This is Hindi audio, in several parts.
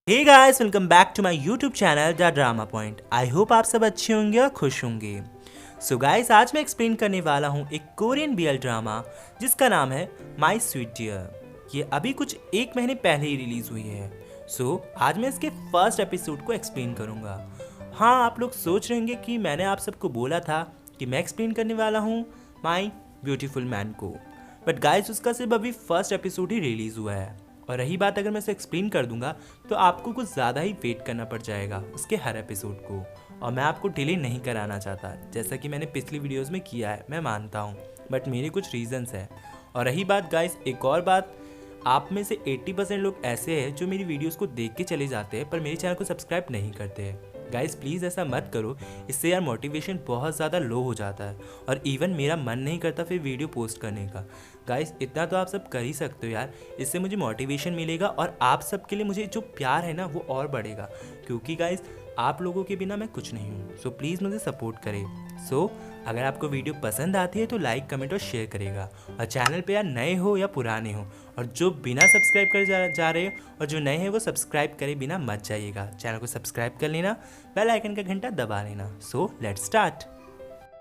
Hey guys, welcome back to my YouTube channel the drama point. I hope आप सब अच्छे होंगे और खुश होंगे। सो गाइस, आज मैं एक्सप्लेन करने वाला हूँ एक कोरियन बीएल ड्रामा जिसका नाम है माय स्वीट डियर। ये अभी कुछ एक महीने पहले ही रिलीज़ हुई है। सो आज मैं इसके फर्स्ट एपिसोड को एक्सप्लेन करूँगा। हाँ, आप लोग सोच रहे होंगे कि मैंने आप सबको बोला था कि मैं एक्सप्लेन करने वाला हूँ माई ब्यूटीफुल मैन को, बट गाइस उसका सिर्फ अभी फर्स्ट एपिसोड ही रिलीज़ हुआ है। और रही बात, अगर मैं इसे एक्सप्लेन कर दूंगा तो आपको कुछ ज़्यादा ही वेट करना पड़ जाएगा उसके हर एपिसोड को, और मैं आपको डिले नहीं कराना चाहता जैसा कि मैंने पिछली वीडियोस में किया है। मैं मानता हूँ, बट मेरे कुछ रीजंस है। और रही बात गाइस, एक और बात, आप में से 80% लोग ऐसे हैं जो मेरी वीडियोस को देख के चले जाते हैं पर मेरे चैनल को सब्सक्राइब नहीं करते हैं। गाइस प्लीज़ ऐसा मत करो, इससे यार मोटिवेशन बहुत ज़्यादा लो हो जाता है और इवन मेरा मन नहीं करता फिर वीडियो पोस्ट करने का। गाइस इतना तो आप सब कर ही सकते हो यार, इससे मुझे मोटिवेशन मिलेगा और आप सब के लिए मुझे जो प्यार है ना वो और बढ़ेगा, क्योंकि गाइस आप लोगों के बिना मैं कुछ नहीं हूँ। सो प्लीज़ मुझे सपोर्ट करें। सो अगर आपको वीडियो पसंद आती है तो लाइक, कमेंट और शेयर करेगा। और चैनल पे यार नए हो या पुराने हो, और जो बिना सब्सक्राइब कर जा रहे हो और जो नए हैं वो सब्सक्राइब करे बिना मत जाइएगा। चैनल को सब्सक्राइब कर लेना, बेल आइकन का घंटा दबा लेना। So let's start.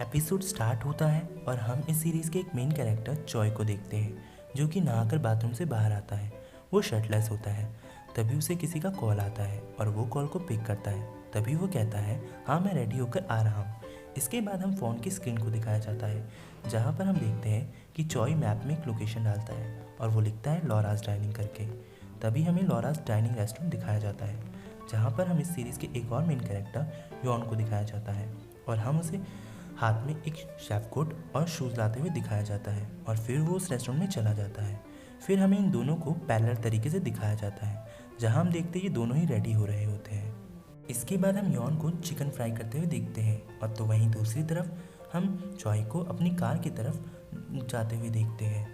Episode start होता है और हम इस सीरीज़ के एक मेन कैरेक्टर चॉय को देखते हैं, जो कि नहाकर बाथरूम से बाहर आता है। वो शर्टलेस होता है। तभी उसे किसी का कॉल आता है और वो कॉल को पिक करता है। तभी वो कहता है, हाँ मैं रेडी होकर आ रहा हूँ। इसके बाद हम फ़ोन की स्क्रीन को दिखाया जाता है, जहाँ पर हम देखते हैं कि चॉय मैप में एक लोकेशन डालता है और वो लिखता है लॉरास डाइनिंग करके। तभी हमें लॉरास डाइनिंग रेस्टोरेंट दिखाया जाता है, जहाँ पर हम इस सीरीज़ के एक और मेन कैरेक्टर यॉन को दिखाया जाता है और हम उसे हाथ में एक शेफ कोट और शूज़ लाते हुए दिखाया जाता है और फिर वो उस रेस्टोरेंट में चला जाता है। फिर हमें इन दोनों को पैरेलल तरीके से दिखाया जाता है, जहाँ हम देखते हैं ये दोनों ही रेडी हो रहे होते हैं। इसके बाद हम यॉन को चिकन फ्राई करते हुए देखते हैं, और तो वहीं दूसरी तरफ हम चॉय को अपनी कार की तरफ जाते हुए देखते हैं।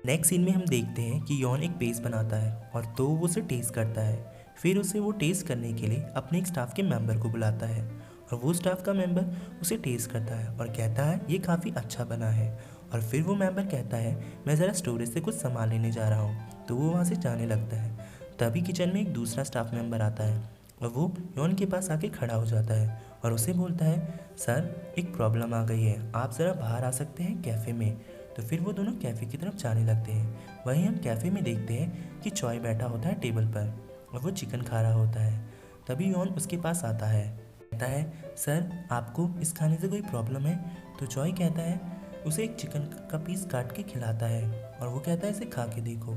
नेक्स्ट सीन में हम देखते हैं कि यॉन एक पेस्ट बनाता है और तो वो उसे टेस्ट करता है। फिर उसे वो टेस्ट करने के लिए अपने एक स्टाफ के मेंबर को बुलाता है और वो स्टाफ का मेंबर उसे टेस्ट करता है और कहता है ये काफ़ी अच्छा बना है। और फिर वो मेंबर कहता है मैं ज़रा स्टोरेज से कुछ सामान लेने जा रहा हूँ, तो वो वहाँ से जाने लगता है। तभी किचन में एक दूसरा स्टाफ मेंबर आता है और वो यॉन के पास आके खड़ा हो जाता है और उसे बोलता है सर एक प्रॉब्लम आ गई है, आप ज़रा बाहर आ सकते हैं कैफ़े में। तो फिर वो दोनों कैफ़े की तरफ जाने लगते हैं। वहीं हम कैफ़े में देखते हैं कि चॉय बैठा होता है टेबल पर और वो चिकन खा रहा होता है। तभी यॉन उसके पास आता है, कहता है सर आपको इस खाने से कोई प्रॉब्लम है। तो चॉय कहता है, उसे एक चिकन का पीस काट के खिलाता है और वो कहता है इसे खा के देखो।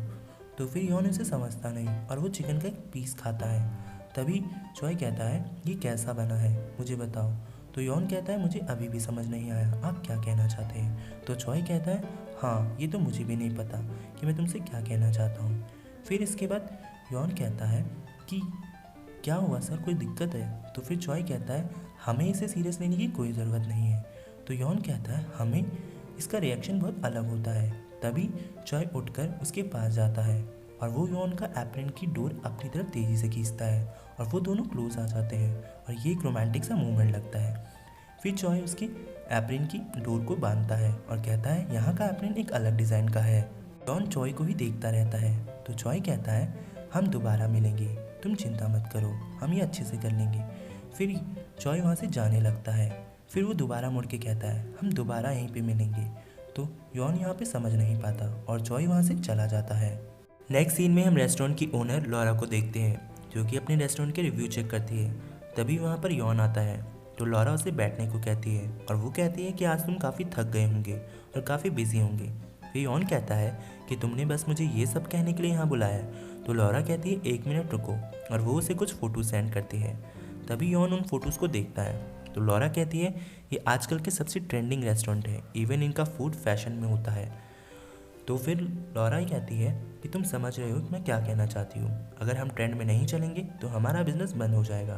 तो फिर यॉन इसे समझता नहीं और वो चिकन का एक पीस खाता है। तभी चॉय कहता है ये कैसा बना है मुझे बताओ। तो यॉन कहता है मुझे अभी भी समझ नहीं आया, आप क्या कहना चाहते हैं। तो चॉय कहता है हाँ ये तो मुझे भी नहीं पता कि मैं तुमसे क्या कहना चाहता हूँ। फिर इसके बाद यॉन कहता है कि क्या हुआ सर, कोई दिक्कत है। तो फिर चॉय कहता है हमें इसे सीरियस लेने की कोई ज़रूरत नहीं है। तो यॉन कहता है हमें इसका रिएक्शन बहुत अलग होता है। तभी चॉय उठकर उसके पास जाता है और वो यॉन का एप्रन की डोर अपनी तरफ तेज़ी से खींचता है और वो दोनों क्लोज आ जाते हैं और ये एक रोमांटिक सा मूवमेंट लगता है। फिर चॉय उसके एप्रन की डोर को बांधता है और कहता है यहाँ का एप्रन एक अलग डिज़ाइन का है। यॉन चॉय को ही देखता रहता है। तो चॉय कहता है हम दोबारा मिलेंगे, तुम चिंता मत करो, हम ये अच्छे से कर लेंगे। फिर चॉय वहाँ से जाने लगता है। फिर वो दोबारा मुड़ के कहता है हम दोबारा यहीं पे मिलेंगे। तो यॉन यहाँ पे समझ नहीं पाता और चॉय वहाँ से चला जाता है। नेक्स्ट सीन में हम रेस्टोरेंट की ओनर लॉरा को देखते हैं, जो कि अपने रेस्टोरेंट के रिव्यू चेक करती है। तभी वहाँ पर यॉन आता है। तो लॉरा उसे बैठने को कहती है और वो कहती है कि आज तुम काफ़ी थक गए होंगे और काफ़ी बिजी होंगे। फिर यॉन कहता है कि तुमने बस मुझे ये सब कहने के लिए यहाँ बुलाया है। तो लॉरा कहती है 1 मिनट रुको, और वो उसे कुछ फ़ोटो सेंड करती है। तभी यॉन उन फ़ोटोज़ को देखता है। तो लॉरा कहती है ये आजकल के सबसे ट्रेंडिंग रेस्टोरेंट है, इवन इनका फूड फैशन में होता है। तो फिर लॉरा ही कहती है कि तुम समझ रहे हो कि मैं क्या कहना चाहती हूँ, अगर हम ट्रेंड में नहीं चलेंगे तो हमारा बिजनेस बंद हो जाएगा।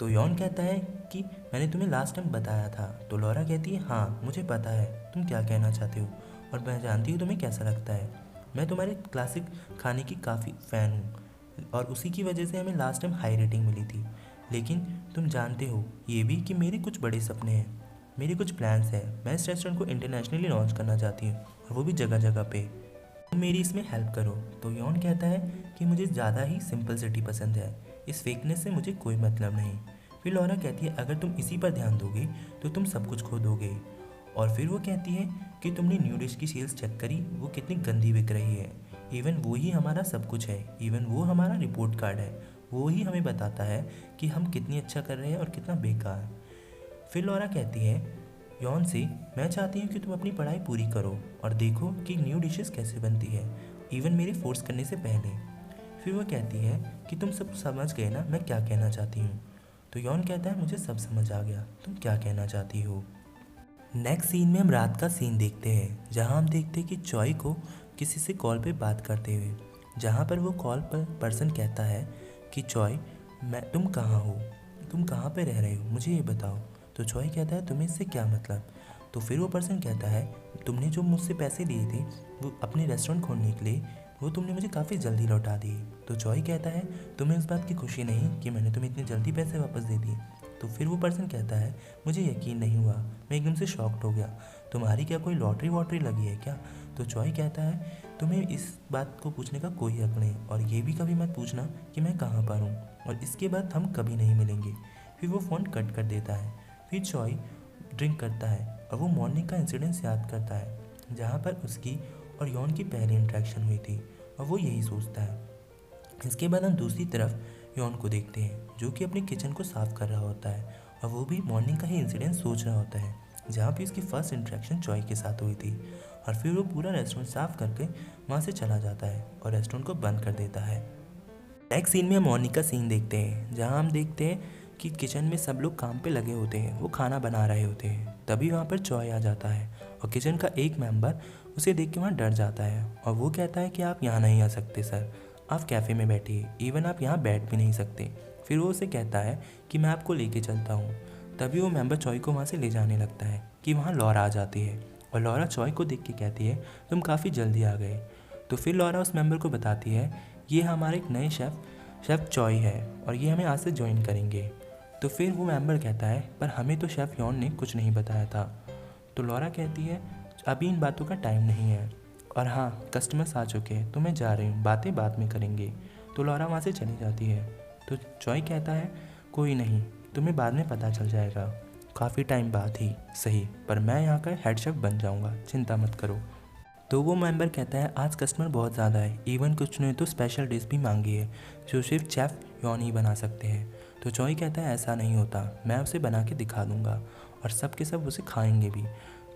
तो यॉन कहता है कि मैंने तुम्हें लास्ट टाइम बताया था। तो लॉरा कहती है हाँ मुझे पता है तुम क्या कहना चाहते हो और मैं जानती हूँ तुम्हें कैसा लगता है। मैं तुम्हारे क्लासिक खाने की काफ़ी फ़ैन हूँ और उसी की वजह से हमें लास्ट टाइम हाई रेटिंग मिली थी। लेकिन तुम जानते हो ये भी कि मेरे कुछ बड़े सपने हैं, मेरे कुछ प्लान्स हैं। मैं इस रेस्टोरेंट को इंटरनेशनली लॉन्च करना चाहती हूँ और वो भी जगह जगह पे। तुम मेरी इसमें हेल्प करो। तो यॉन कहता है कि मुझे ज़्यादा ही सिंपल सिटी पसंद है, इस फेकनेस से मुझे कोई मतलब नहीं। फिर लॉरा कहती है अगर तुम इसी पर ध्यान दोगे तो तुम सब कुछ खो दोगे। और फिर वो कहती है कि तुमने न्यू डिश की सेल्स चेक करी, वो कितनी गंदी बिक रही है। इवन वो ही हमारा सब कुछ है, इवन वो हमारा रिपोर्ट कार्ड है, वो ही हमें बताता है कि हम कितनी अच्छा कर रहे हैं और कितना बेकार। फिर लॉरा कहती है यॉन से मैं चाहती हूँ कि तुम अपनी पढ़ाई पूरी करो और देखो कि न्यू डिशेस कैसे बनती है, इवन मेरे फोर्स करने से पहले। फिर वो कहती है कि तुम सब समझ गए ना मैं क्या कहना चाहती हूँ। तो यॉन कहता है मुझे सब समझ आ गया, तुम क्या कहना चाहती हो। नेक्स्ट सीन में हम रात का सीन देखते हैं जहाँ हम देखते हैं कि चॉय को किसी से कॉल पे बात करते हुए, जहाँ पर वो कॉल पर पर्सन कहता है कि चॉय तुम कहाँ हो, तुम कहाँ पे रह रहे हो, मुझे ये बताओ। तो चॉय कहता है तुम्हें इससे क्या मतलब। तो फिर वो पर्सन कहता है तुमने जो मुझसे पैसे लिए थे वो अपने रेस्टोरेंट खोलने के लिए, वो तुमने मुझे काफ़ी जल्दी लौटा दिए। तो चॉय कहता है तुम्हें इस बात की खुशी नहीं कि मैंने तुम्हें इतनी जल्दी पैसे वापस दे दिए। तो फिर वो पर्सन कहता है मुझे यकीन नहीं हुआ, मैं एकदम से शॉक्ड हो गया, तुम्हारी क्या कोई लॉटरी वॉटरी लगी है क्या। तो चॉय कहता है तुम्हें इस बात को पूछने का कोई हक नहीं, और ये भी कभी मत पूछना कि मैं कहाँ पर हूँ, और इसके बाद हम कभी नहीं मिलेंगे। फिर वो फ़ोन कट कर देता है। फिर चॉय ड्रिंक करता है और वो मॉर्निंग का इंसिडेंस याद करता है जहाँ पर उसकी और यॉन की पहली इंट्रैक्शन हुई थी, और वो यही सोचता है। इसके बाद हम दूसरी तरफ यॉन को देखते हैं जो कि अपने किचन को साफ़ कर रहा होता है, और वो भी मॉर्निंग का ही इंसिडेंट सोच रहा होता है जहाँ पे उसकी फर्स्ट इंट्रैक्शन चॉय के साथ हुई थी। और फिर वो पूरा रेस्टोरेंट साफ़ करके वहाँ से चला जाता है और रेस्टोरेंट को बंद कर देता है। नेक्स्ट सीन में हम मॉर्निंग का सीन देखते हैं जहाँ हम देखते हैं कि किचन में सब लोग काम पे लगे होते हैं, वो खाना बना रहे होते हैं। तभी वहाँ पर चॉय आ जाता है और किचन का एक मेंबर उसे देख के वहाँ डर जाता है, और वो कहता है कि आप यहाँ नहीं आ सकते सर, आप कैफ़े में बैठिए, इवन आप यहाँ बैठ भी नहीं सकते। फिर वो उसे कहता है कि मैं आपको लेके चलता हूँ। तभी वो मेंबर चॉय को वहाँ से ले जाने लगता है कि वहाँ लॉरा आ जाती है, और लॉरा चॉय को देख के कहती है तुम काफ़ी जल्दी आ गए। तो फिर लॉरा उस मेंबर को बताती है ये हमारे एक नए शेफ़ चॉय है और ये हमें आज से ज्वाइन करेंगे। तो फिर वो मेंबर कहता है पर हमें तो शेफ़ यॉन ने कुछ नहीं बताया था। तो लॉरा कहती है अभी इन बातों का टाइम नहीं है, और हाँ कस्टमर्स आ चुके हैं तो मैं जा रही हूँ, बातें बाद में करेंगे। तो लॉरा वहाँ से चली जाती है। तो चॉय कहता है कोई नहीं, तुम्हें बाद में पता चल जाएगा, काफ़ी टाइम बाद ही सही, पर मैं यहाँ का हेड शेफ़ बन जाऊँगा, चिंता मत करो। तो वो मेंबर कहता है आज कस्टमर बहुत ज़्यादा है, इवन कुछ ने तो स्पेशल डिश भी मांगी है जो सिर्फ शेफ़ यॉन ही बना सकते हैं। तो चॉय कहता है ऐसा नहीं होता, मैं उसे बना के दिखा दूँगा और सब के सब उसे खाएंगे भी।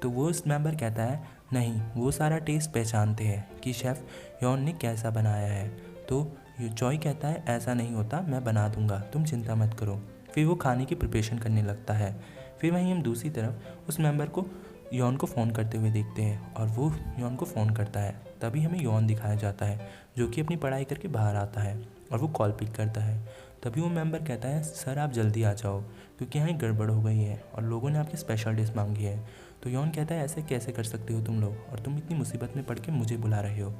तो वो उस मेंबर कहता है नहीं, वो सारा टेस्ट पहचानते हैं कि शेफ़ यॉन ने कैसा बनाया है। तो चॉय कहता है ऐसा नहीं होता, मैं बना दूँगा, तुम चिंता मत करो। फिर वो खाने की प्रिपरेशन करने लगता है। फिर वहीं हम दूसरी तरफ उस मेंबर को यॉन को फ़ोन करते हुए देखते हैं, और वो यॉन को फ़ोन करता है। तभी हमें यॉन दिखाया जाता है जो कि अपनी पढ़ाई करके बाहर आता है, और वो कॉल पिक करता है। तभी वो मेंबर कहता है सर आप जल्दी आ जाओ क्योंकि यहाँ गड़बड़ हो गई है और लोगों ने आपकी स्पेशल डिश मांगी है। तो यॉन कहता है ऐसे कैसे कर सकते हो तुम लोग, और तुम इतनी मुसीबत में पड़ के मुझे बुला रहे हो।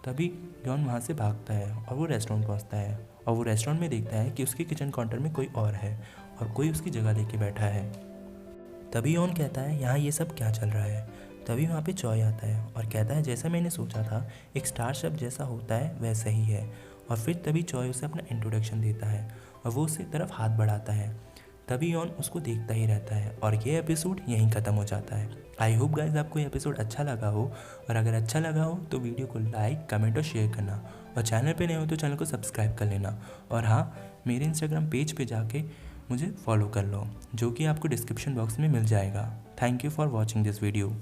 तभी यॉन वहाँ से भागता है और वो रेस्टोरेंट पहुँचता है, और वो रेस्टोरेंट में देखता है कि उसके किचन काउंटर में कोई और है और कोई उसकी जगह लेके बैठा है। तभी यॉन कहता है यहाँ ये सब क्या चल रहा है। तभी वहाँ पे चॉय आता है और कहता है जैसा मैंने सोचा था, एक स्टार शेफ जैसा होता है वैसा ही है। और फिर तभी चॉय उसे अपना इंट्रोडक्शन देता है और वो उसकी तरफ हाथ बढ़ाता है। तभी यॉन उसको देखता ही रहता है और ये एपिसोड यहीं ख़त्म हो जाता है। आई होप गाइज आपको ये एपिसोड अच्छा लगा हो, और अगर अच्छा लगा हो तो वीडियो को लाइक कमेंट और शेयर करना, और चैनल पे नए हो तो चैनल को सब्सक्राइब कर लेना। और हाँ, मेरे इंस्टाग्राम पेज पे जाके मुझे फॉलो कर लो जो कि आपको डिस्क्रिप्शन बॉक्स में मिल जाएगा। Thank you for watching this video.